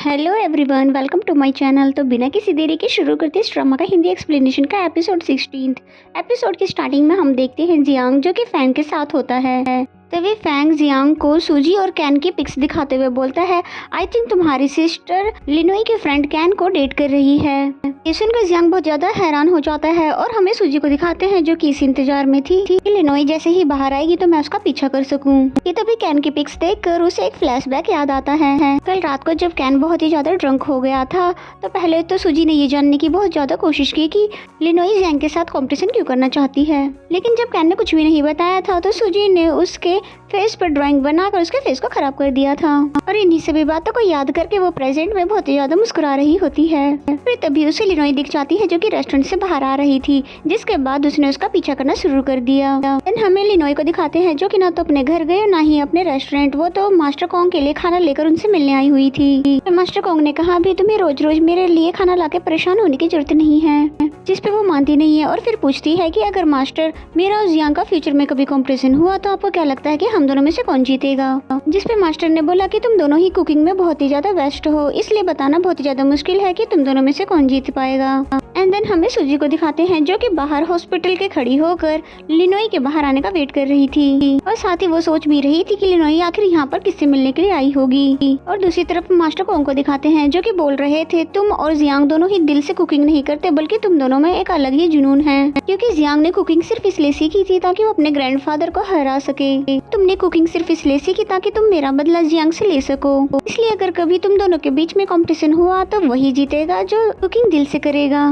Hello everyone, welcome to my channel. तो बिना किसी देरी के शुरू करते इस ड्रामा का हिंदी एक्सप्लेनेशन का एपिसोड 16। एपिसोड की स्टार्टिंग में हम देखते हैं जियांग जो कि फैंग के साथ होता है। तभी फैंग जियांग को सूजी और कैन की पिक्स दिखाते हुए बोलता है, आई थिंक तुम्हारी सिस्टर लिनोई के फ्रेंड कैन को डेट कर रही है। ये सुनकर जियांग बहुत ज्यादा हैरान हो जाता है और हमें सूजी को दिखाते हैं जो कि इस इंतजार में थी कि लिनोई जैसे ही बाहर आएगी तो मैं उसका पीछा कर सकूं। ये तभी कैन की पिक्स देखकर उसे एक फ्लैशबैक याद आता है। कल रात को जब कैन बहुत ही ज्यादा ड्रंक हो गया था तो पहले तो सूजी ने ये जानने की बहुत ज्यादा कोशिश की कि लिनोई जियांग के साथ कॉम्पिटिशन क्यों करना चाहती है, लेकिन जब कैन ने कुछ भी नहीं बताया था तो सूजी ने उसके फेस पर ड्राइंग बनाकर उसके फेस को खराब कर दिया था और इन्हीं सभी बातों को याद करके वो प्रेजेंट में बहुत ही ज्यादा मुस्कुरा रही होती है। फिर तभी उसे लिनोई दिख जाती है जो कि रेस्टोरेंट से बाहर आ रही थी, जिसके बाद उसने उसका पीछा करना शुरू कर दिया। देन हमें लिनोई को दिखाते हैं जो कि ना तो अपने घर गए ना ही अपने रेस्टोरेंट, वो तो मास्टर कोंग के लिए खाना लेकर उनसे मिलने आई हुई थी। मास्टर कोंग ने कहा भी तुम्हें रोज रोज मेरे लिए खाना लाके परेशान होने की जरूरत नहीं है, जिस पे वो मानती नहीं है और फिर पूछती है कि अगर मास्टर मेरा और जियांग का फ्यूचर में कभी कॉम्पिटिशन हुआ तो आपको क्या लगता है कि हम दोनों में से कौन जीतेगा। जिस पे मास्टर ने बोला कि तुम दोनों ही कुकिंग में बहुत ही ज्यादा बेस्ट हो, इसलिए बताना बहुत ही ज्यादा मुश्किल है कि तुम दोनों में से कौन जीत पाएगा। एंड देन हमें सूजी को दिखाते हैं जो कि बाहर हॉस्पिटल के खड़ी होकर लिनोई के बाहर आने का वेट कर रही थी और साथ ही वो सोच भी रही थी कि लिनोई आखिर यहाँ पर किससे मिलने के लिए आई होगी। और दूसरी तरफ मास्टर कोंग को दिखाते हैं जो कि बोल रहे थे तुम और जियांग दोनों ही दिल से कुकिंग नहीं करते, बल्कि तुम दोनों में एक अलग ही जुनून है, क्योंकि जियांग ने कुकिंग सिर्फ इसलिए सीखी थी ताकि वो अपने ग्रैंडफादर को हरा सके। तुमने कुकिंग सिर्फ इसलिए सीखी ताकि तुम मेरा बदला जियांग से ले सको, इसलिए अगर कभी तुम दोनों के बीच में कंपटीशन हुआ तो वही जीतेगा जो कुकिंग दिल से करेगा।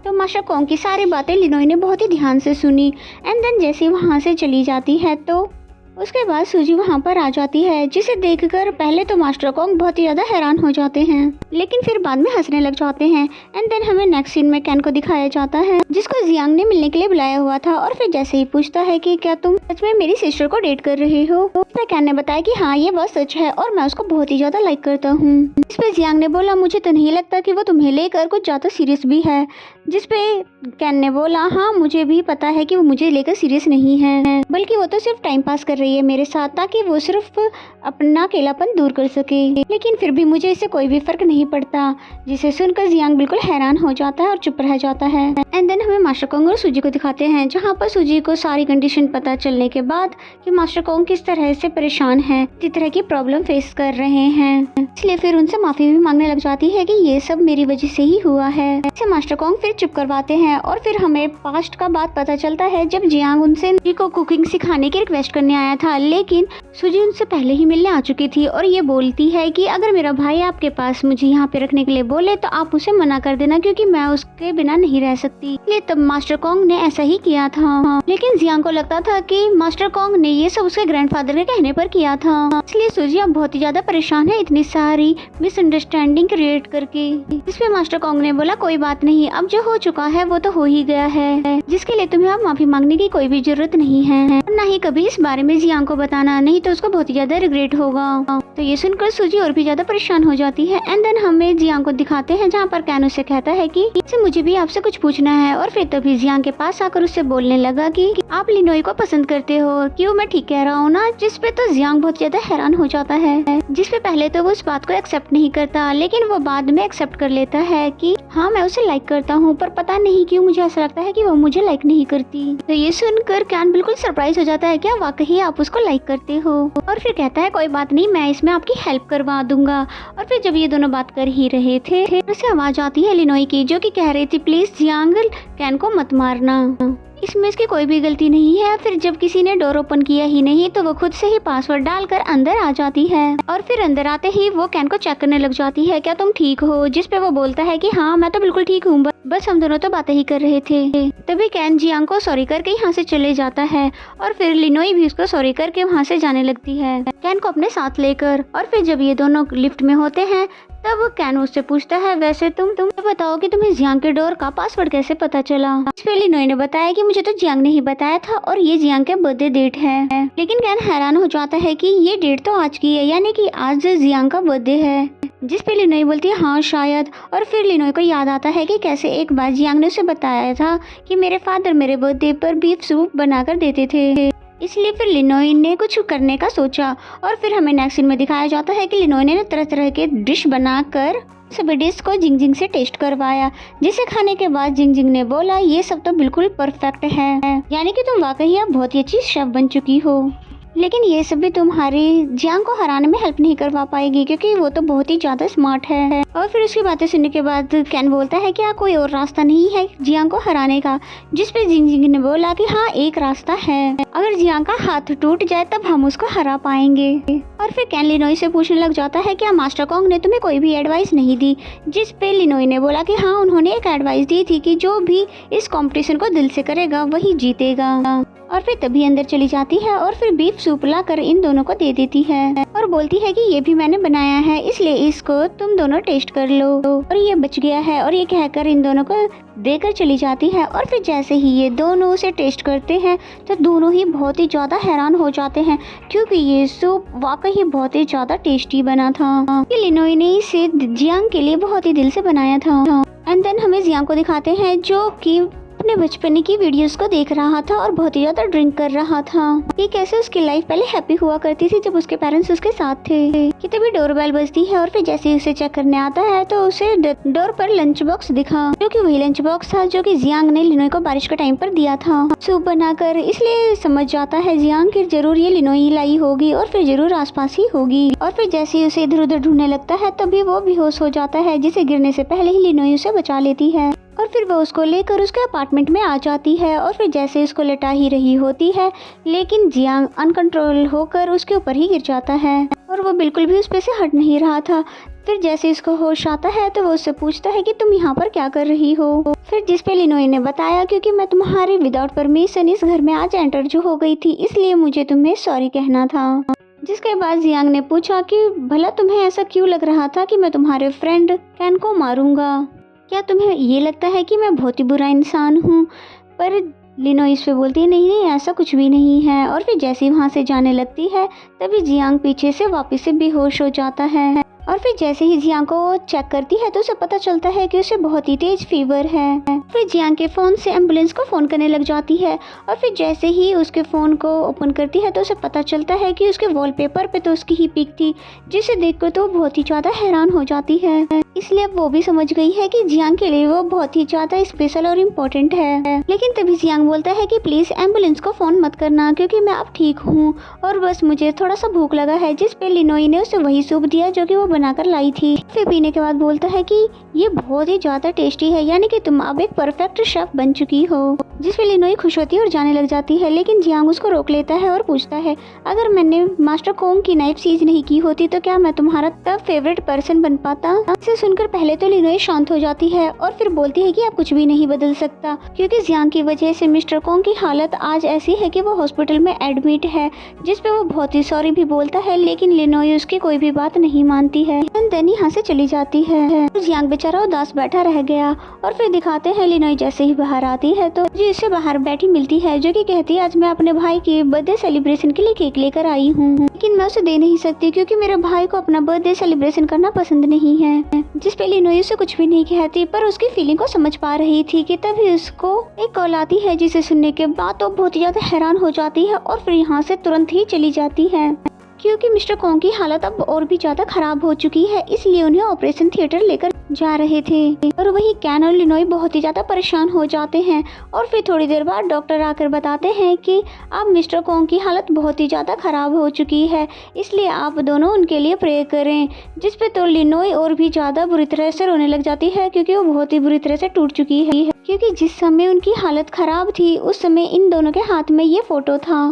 तो मास्टर कोंग की सारी बातें लिनोई ने बहुत ही ध्यान से सुनी। एंड देन जैसे वहाँ से चली जाती है तो उसके बाद सूजी वहाँ पर आ जाती है, जिसे देखकर पहले तो मास्टर कोंग बहुत ही ज्यादा हैरान हो जाते हैं, लेकिन फिर बाद में हंसने लग जाते हैं। एंड देन हमें नेक्स्ट सीन में कैन को दिखाया जाता है जिसको जियांग ने मिलने के लिए बुलाया हुआ था और फिर जैसे ही पूछता है कि क्या तुम सच में मेरी सिस्टर को डेट कर रहे हो, तो कैन ने बताया कि हाँ ये बात सच है और मैं उसको बहुत ही ज्यादा लाइक करता हूँ। इस पे जियांग ने बोला मुझे तो नहीं लगता कि वो तुम्हें लेकर कुछ ज्यादा सीरियस भी है, जिस पे कैन ने बोला हाँ मुझे भी पता है कि वो मुझे लेकर सीरियस नहीं है, बल्कि वो तो सिर्फ टाइम पास कर रही है मेरे साथ ताकि वो सिर्फ अपना अकेलापन दूर कर सके, लेकिन फिर भी मुझे इससे कोई भी फर्क नहीं पड़ता। जिसे सुनकर जियांग बिल्कुल हैरान हो जाता है और चुप रह जाता है। एंड देन हमें मास्टर कोंग और सूजी को दिखाते हैं जहाँ पर सूजी को सारी कंडीशन पता चलने के बाद कि मास्टर कोंग किस तरह से परेशान है, किस तरह की प्रॉब्लम फेस कर रहे हैं, इसलिए फिर उनसे माफी भी मांगने लग जाती है कि ये सब मेरी वजह से ही हुआ है। इसे मास्टर कोंग फिर चुप करवाते हैं और फिर हमें पास्ट का बात पता चलता है जब जियांग उनसे सूजी को कुकिंग सिखाने की रिक्वेस्ट करने आया था, लेकिन सूजी उनसे पहले ही मिलने आ चुकी थी और ये बोलती है कि अगर मेरा भाई आपके पास मुझे यहाँ पे रखने के लिए बोले तो आप उसे मना कर देना क्योंकि मैं उसके बिना नहीं रह सकती। इसलिए तब मास्टर कोंग ने ऐसा ही किया था, लेकिन जियांग को लगता था कि मास्टर कोंग ने ये सब उसके ग्रैंडफादर के कहने पर किया था, इसलिए सूजी अब बहुत ही ज्यादा परेशान है इतनी सारी मिसअंडरस्टैंडिंग क्रिएट करके। इसमें मास्टर कोंग ने बोला कोई बात नहीं, अब जो हो चुका है वो तो हो ही गया है, जिसके लिए तुम्हें अब माफी मांगने की कोई भी जरूरत नहीं है, न ही कभी इस बारे में जियांग को बताना, नहीं तो उसको बहुत ही ज्यादा रिग्रेट होगा। तो ये सुनकर सूजी और भी ज्यादा परेशान हो जाती है। एंड देन हमें जियांग को दिखाते हैं जहाँ पर कैन उसे कहता है कि मुझे भी आपसे कुछ पूछना है और फिर तभी जियांग के पास आकर उससे बोलने लगा कि आप लिनोई को पसंद करते हो, क्यों मैं ठीक कह रहा हूँ ना। जिस पे तो जियांग बहुत ज्यादा हैरान हो जाता है, जिस पे पहले तो वो उस बात को एक्सेप्ट नहीं करता, लेकिन वो बाद में एक्सेप्ट कर लेता है कि हाँ मैं उसे लाइक करता हूँ, पर पता नहीं क्यों मुझे ऐसा लगता है कि वो मुझे लाइक नहीं करती। तो ये सुनकर कैन बिल्कुल सरप्राइज हो जाता है, क्या वाकई आप उसको लाइक करते हो, और फिर कहता है कोई बात नहीं मैं इसमें आपकी हेल्प करवा दूंगा। और फिर जब ये दोनों बात कर ही रहे थे उसे आवाज आती है लिनोई की जो कि कह रही थी प्लीज जियांग कैन को मत मारना, इसमें इसकी कोई भी गलती नहीं है। फिर जब किसी ने डोर ओपन किया ही नहीं तो वो खुद से ही पासवर्ड डालकर अंदर आ जाती है और फिर अंदर आते ही वो कैन को चेक करने लग जाती है क्या तुम ठीक हो, जिस पे वो बोलता है कि हाँ मैं तो बिल्कुल ठीक हूँ, बस हम दोनों तो बातें ही कर रहे थे। तभी कैन जियांग को सॉरी करके यहाँ से चले जाता है और फिर लिनोई भी उसको सॉरी करके वहाँ से जाने लगती है कैन को अपने साथ लेकर। और फिर जब ये दोनों लिफ्ट में होते हैं तब कैन उससे पूछता है वैसे तुम बताओ कि तुम्हें जियांग के डोर का पासवर्ड कैसे पता चला। इस पे लिनोई ने बताया कि मुझे तो जियांग ने ही बताया था और ये जियांग के बर्थडे डेट है, लेकिन कैन हैरान हो जाता है कि ये डेट तो आज की है, यानी कि आज जियांग का बर्थडे है। जिस पे लिनोई बोलती है हाँ शायद। और फिर लिनोई को याद आता है कि कैसे एक बार जियांग ने उसे बताया था कि मेरे फादर मेरे बर्थडे पर बीफ सूप बनाकर देते थे। इसलिए फिर लिनोई ने कुछ करने का सोचा और फिर हमें नेक्स्ट सीन में दिखाया जाता है कि लिनोई ने तरह तरह के डिश बनाकर सभी डिश को जिंगजिंग से टेस्ट करवाया, जिसे खाने के बाद जिंगजिंग ने बोला ये सब तो बिल्कुल परफेक्ट है, यानी कि तुम वाकई अब बहुत ही अच्छी शेफ बन चुकी हो, लेकिन ये सब भी तुम्हारी जियांग को हराने में हेल्प नहीं करवा पाएगी क्योंकि वो तो बहुत ही ज्यादा स्मार्ट है। और फिर उसकी बातें सुनने के बाद कैन बोलता है क्या कोई और रास्ता नहीं है जियांग को हराने का, जिस पे जिंगजिंग ने बोला कि हाँ एक रास्ता है, अगर जियांग का हाथ टूट जाए तब हम उसको हरा पाएंगे। और फिर कैन लिनोई से पूछने लग जाता है क्या मास्टर कोंग ने तुम्हें कोई भी एडवाइस नहीं दी, जिस पे लिनोई ने बोला कि हाँ उन्होंने एक एडवाइस दी थी कि जो भी इस कंपटीशन को दिल से करेगा वही जीतेगा। और फिर तभी अंदर चली जाती है और फिर बीफ सूप लाकर इन दोनों को दे देती है और बोलती है कि ये भी मैंने बनाया है इसलिए इसको तुम दोनों टेस्ट कर लो। और ये बच गया है और ये कहकर इन दोनों को देकर चली जाती है। और फिर जैसे ही ये दोनों उसे टेस्ट करते हैं तो दोनों ही बहुत ही ज्यादा हैरान हो जाते हैं क्योंकि ये सूप वाकई बहुत ही ज्यादा टेस्टी बना था। ये लिनोई ने इसे जियांग के लिए बहुत ही दिल से बनाया था। एंड देन हमें जियांग को दिखाते हैं जो कि अपने बचपन की वीडियोस को देख रहा था और बहुत ही ज्यादा ड्रिंक कर रहा था कि कैसे उसकी लाइफ पहले हैप्पी हुआ करती थी जब उसके पेरेंट्स उसके साथ थे। कि तभी डोरबेल बजती है और फिर जैसे ही उसे चेक करने आता है तो उसे डोर पर लंच बॉक्स दिखा, जो कि वही लंच बॉक्स था जो कि जियांग ने लिनोई को बारिश के टाइम पर दिया था सूप बनाकर। इसलिए समझ जाता है जियांग कि जरूर ये लिनोई लाई होगी और फिर जरूर आसपास ही होगी। और फिर जैसे ही उसे इधर उधर ढूंढने लगता है तभी वो बेहोश हो जाता है, जिसे गिरने से पहले ही लिनोई उसे बचा लेती है। और फिर वो उसको लेकर उसके अपार्टमेंट में आ जाती है और फिर जैसे उसको लेटा ही रही होती है लेकिन जियांग अनकंट्रोल होकर उसके ऊपर ही गिर जाता है और वो बिल्कुल भी उस पे से हट नहीं रहा था। फिर जैसे इसको होश आता है तो वो उससे पूछता है कि तुम यहाँ पर क्या कर रही हो। फिर जिस पे लिनोई ने बताया क्योंकि मैं तुम्हारे विदाउट परमिशन इस घर में आज एंटर जो हो गई थी इसलिए मुझे तुम्हें सॉरी कहना था। जिसके बाद जियांग ने पूछा कि भला तुम्हें ऐसा क्यों लग रहा था कि मैं तुम्हारे फ्रेंड कैन को मारूंगा, क्या तुम्हें ये लगता है कि मैं बहुत ही बुरा इंसान हूँ। पर लिनोई इस पे बोलती है नहीं नहीं ऐसा कुछ भी नहीं है। और फिर जैसे ही वहाँ से जाने लगती है तभी जियांग पीछे से वापस से बेहोश हो जाता है। और फिर जैसे ही जियांग को चेक करती है तो उसे पता चलता है कि उसे बहुत ही तेज फीवर है। फिर जियांग के फोन से एम्बुलेंस को फोन करने लग जाती है और फिर जैसे ही उसके फोन को ओपन करती है तो उसे पता चलता है कि उसके वॉलपेपर पे तो उसकी ही पिक थी, जिसे देखकर तो बहुत ही ज्यादा हैरान हो जाती है। इसलिए अब वो भी समझ गई है कि जियांग के लिए वो बहुत ही ज्यादा स्पेशल और इम्पोर्टेंट है। लेकिन तभी जियांग बोलता है कि प्लीज एम्बुलेंस को फोन मत करना क्योंकि मैं अब ठीक हूँ और बस मुझे थोड़ा सा भूख लगा है। जिस पे लिनोई ने उसे वही सूप दिया जो कि वो बनाकर लाई थी। फिर पीने के बाद बोलता है कि ये बहुत ही ज्यादा टेस्टी है, यानी कि तुम अब एक परफेक्ट शेफ बन चुकी हो। जिस पे लिनोई खुश होती है और जाने लग जाती है लेकिन जियांग उसको रोक लेता है और पूछता है अगर मैंने मास्टर कोंग की नाइफ सीज नहीं की होती तो क्या मैं तुम्हारा तब फेवरेट पर्सन बन पाता। इसे सुनकर पहले तो लिनोई शांत हो जाती है और फिर बोलती है कि अब कुछ भी नहीं बदल सकता क्योंकि जियांग की वजह से मिस्टर कोंग की हालत आज ऐसी है कि वो हॉस्पिटल में एडमिट है। जिस पे वो बहुत ही सॉरी भी बोलता है लेकिन लिनोई उसकी कोई भी बात नहीं मानती है। देन यहाँ से चली जाती है। जियांग बेचारा उदास बैठा रह गया और फिर दिखाते हैं लिनोई जैसे ही बाहर आती है तो जी इसे बाहर बैठी मिलती है जो कि कहती है आज मैं अपने भाई की बर्थडे सेलिब्रेशन के लिए केक लेकर आई हूँ, लेकिन मैं उसे दे नहीं सकती क्योंकि मेरे भाई को अपना बर्थडे सेलिब्रेशन करना पसंद नहीं है। जिस पे लिनोई उसे कुछ भी नहीं कहती पर उसकी फीलिंग को समझ पा रही थी कि तभी उसको एक कॉल आती है जिसे सुनने के बाद तो बहुत ही ज्यादा हैरान हो जाती है और फिर यहाँ से तुरंत ही चली जाती है क्योंकि मिस्टर कोंग की हालत अब और भी ज्यादा खराब हो चुकी है, इसलिए उन्हें ऑपरेशन थिएटर लेकर जा रहे थे। और वही कैन और लिनोई बहुत ही ज्यादा परेशान हो जाते हैं और फिर थोड़ी देर बाद डॉक्टर आकर बताते हैं कि अब मिस्टर कोंग की हालत बहुत ही ज्यादा खराब हो चुकी है, इसलिए आप दोनों उनके लिए प्रे करें। जिस पे तो लिनोई और भी ज्यादा बुरी तरह से रोने लग जाती है क्योंकि वो बहुत ही बुरी तरह से टूट चुकी है क्योंकि जिस समय उनकी हालत खराब थी उस समय इन दोनों के हाथ में ये फोटो था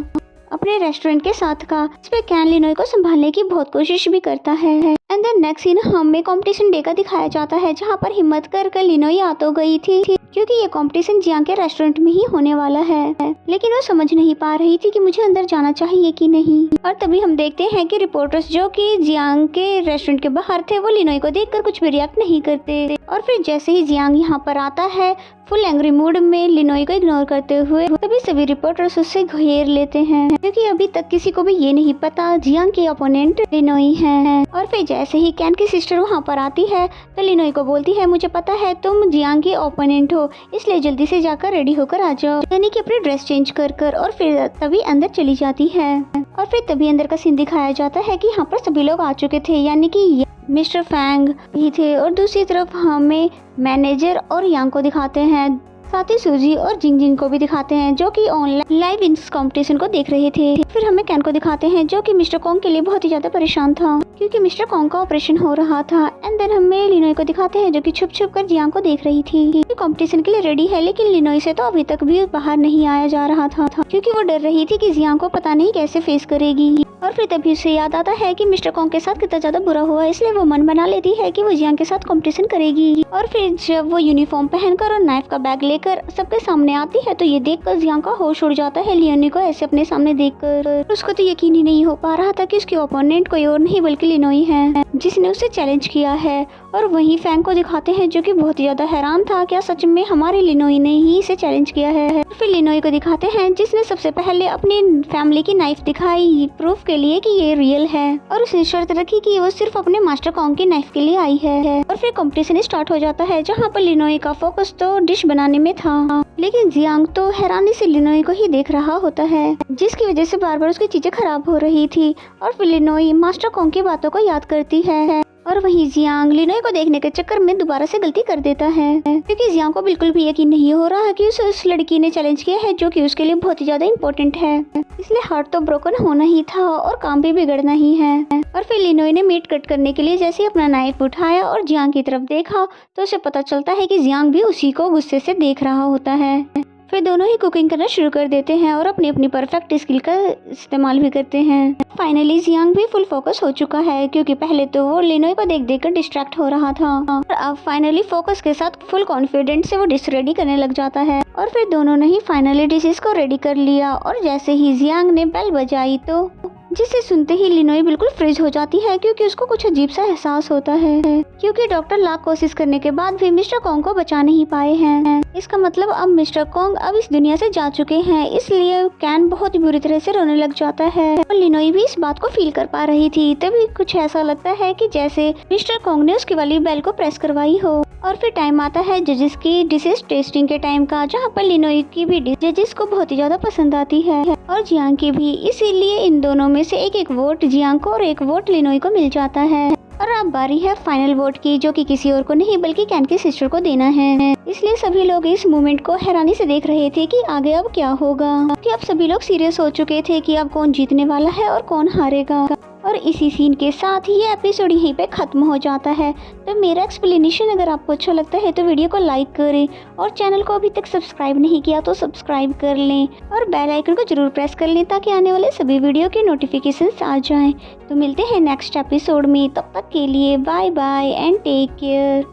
अपने रेस्टोरेंट के साथ का। इस पे कैन लिनोई को संभालने की बहुत कोशिश भी करता है। एंड देन नेक्स्ट सीन हमें कंपटीशन डे का दिखाया जाता है जहाँ पर हिम्मत कर लिनोई आ तो गई थी क्योंकि ये कंपटीशन जियांग के रेस्टोरेंट में ही होने वाला है, लेकिन वो समझ नहीं पा रही थी कि मुझे अंदर जाना चाहिए कि नहीं। और तभी हम देखते हैं कि रिपोर्टर्स जो कि जियांग के रेस्टोरेंट के बाहर थे वो लिनोई को देखकर कुछ भी रिएक्ट नहीं करते। और फिर जैसे ही जियांग यहाँ पर आता है फुल एंग्री मूड में लिनोई को इग्नोर करते हुए तभी सभी रिपोर्टर्स उससे घेर लेते हैं, क्योंकि अभी तक किसी को भी ये नहीं पता जियांग की ओपोनेंट लिनोई है। और फिर जैसे ही कैन की सिस्टर वहाँ पर आती है तो लिनोई को बोलती है, मुझे पता है तुम जियांग की ओपोनेंट हो, इसलिए जल्दी से जाकर रेडी होकर आ जाओ, यानी कि अपनी ड्रेस चेंज कर और फिर तभी अंदर चली जाती है। और फिर तभी अंदर का सीन दिखाया जाता है कि यहाँ पर सभी लोग आ चुके थे, यानी कि मिस्टर फैंग भी थे और दूसरी तरफ हमें मैनेजर और यांग को दिखाते हैं, साथ ही सूजी और जिंग को भी दिखाते हैं जो कि ऑनलाइन लाइव इस कंपटीशन को देख रहे थे। फिर हमें कैन को दिखाते हैं जो कि मिस्टर कॉन्ग के लिए बहुत ही ज्यादा परेशान था क्योंकि मिस्टर कॉन्ग का ऑपरेशन हो रहा था। एंड देन हमें लिनोई को दिखाते हैं जो कि छुप कर जियांग को देख रही थी। कंपटीशन के लिए रेडी है, लेकिन लिनोई से तो अभी तक भी बाहर नहीं आया जा रहा था क्योंकि वो डर रही थी कि जियांग को पता नहीं कैसे फेस करेगी। और फिर तभी उसे याद आता है कि मिस्टर कॉन्ग के साथ कितना ज्यादा बुरा हुआ, इसलिए वो मन बना लेती है कि वो जियांग के साथ कंपटीशन करेगी। और फिर जब वो यूनिफॉर्म पहनकर और नाइफ का बैग लेकर सबके सामने आती है तो ये देखकर जियांग का होश उड़ जाता है लियोनी को ऐसे अपने सामने देखकर। उसको तो यकीन ही नहीं हो पा रहा था कि उसकी ओपोनेंट कोई और नहीं बल्कि लिनोई है जिसने उसे चैलेंज किया है। और वहीं फैंग को दिखाते हैं जो कि बहुत ही ज्यादा हैरान था, क्या सच में हमारी लिनोई ने ही इसे चैलेंज किया है। फिर लिनोई को दिखाते हैं जिसने सबसे पहले अपनी फैमिली की नाइफ दिखाई प्रूफ के लिए कि ये रियल है और उसने शर्त रखी कि वो सिर्फ अपने मास्टर कॉन्ग की नाइफ के लिए आई है। और फिर कंपटीशन स्टार्ट हो जाता है जहाँ पर लिनोई का फोकस तो डिश बनाने में था, लेकिन जियांग तो हैरानी से लिनोई को ही देख रहा होता है जिसकी वजह से बार बार उसकी चीजें खराब हो रही थी। और फिर लिनोई मास्टर कॉन्ग की बातों को याद करती है और वहीं जियांग लिनोई को देखने के चक्कर में दोबारा से गलती कर देता है क्योंकि जियांग को बिल्कुल भी यकीन नहीं हो रहा है कि उस लड़की ने चैलेंज किया है जो कि उसके लिए बहुत ही ज्यादा इम्पोर्टेंट है, इसलिए हार्ट तो ब्रोकन होना ही था और काम भी बिगड़ना ही है। और फिर लिनोई ने मीट कट करने के लिए जैसे अपना नाइफ उठाया और जियांग की तरफ देखा तो उसे पता चलता है कि जियांग भी उसी को गुस्से से देख रहा होता है। फिर दोनों ही कुकिंग करना शुरू कर देते हैं और अपनी अपनी परफेक्ट स्किल का इस्तेमाल भी करते हैं। फाइनली जियांग भी फुल फोकस हो चुका है क्योंकि पहले तो वो लिनोई को देख कर डिस्ट्रैक्ट हो रहा था और अब फाइनली फोकस के साथ फुल कॉन्फिडेंस से वो डिश रेडी करने लग जाता है। और फिर दोनों ने ही फाइनली डिशेस को रेडी कर लिया और जैसे ही जियांग ने बेल बजाई तो जिसे सुनते ही लिनोई बिल्कुल फ्रीज हो जाती है क्योंकि उसको कुछ अजीब सा एहसास होता है क्योंकि डॉक्टर लाख कोशिश करने के बाद भी मिस्टर कॉन्ग को बचा नहीं पाए हैं। इसका मतलब अब मिस्टर कॉन्ग अब इस दुनिया से जा चुके हैं, इसलिए कैन बहुत ही बुरी तरह से रोने लग जाता है और लिनोई भी इस बात को फील कर पा रही थी। तभी कुछ ऐसा लगता है कि जैसे मिस्टर कॉन्ग ने उसकी वाली बेल को प्रेस करवाई हो। और फिर टाइम आता है जजेस की डिशेस टेस्टिंग के टाइम का, जहाँ पर लिनोई की भी डिश जजेस को बहुत ही ज्यादा पसंद आती है और जियांग की भी, इसीलिए इन दोनों में से एक वोट जियांग को और एक वोट लिनोई को मिल जाता है। और अब बारी है फाइनल वोट की जो कि किसी और को नहीं बल्कि कैन की सिस्टर को देना है। इसलिए सभी लोग इस मोमेंट को हैरानी से देख रहे थे कि आगे अब क्या होगा, कि अब सभी लोग सीरियस हो चुके थे कि अब कौन जीतने वाला है और कौन हारेगा। और इसी सीन के साथ ये एपिसोड यहीं पे खत्म हो जाता है। तो मेरा एक्सप्लेनेशन अगर आपको अच्छा लगता है तो वीडियो को लाइक करें और चैनल को अभी तक सब्सक्राइब नहीं किया तो सब्सक्राइब कर लें और बेल आइकन को जरूर प्रेस कर लें ताकि आने वाले सभी वीडियो के नोटिफिकेशंस आ जाएं। तो मिलते हैं नेक्स्ट एपिसोड में, तब तक के लिए bye bye and take care.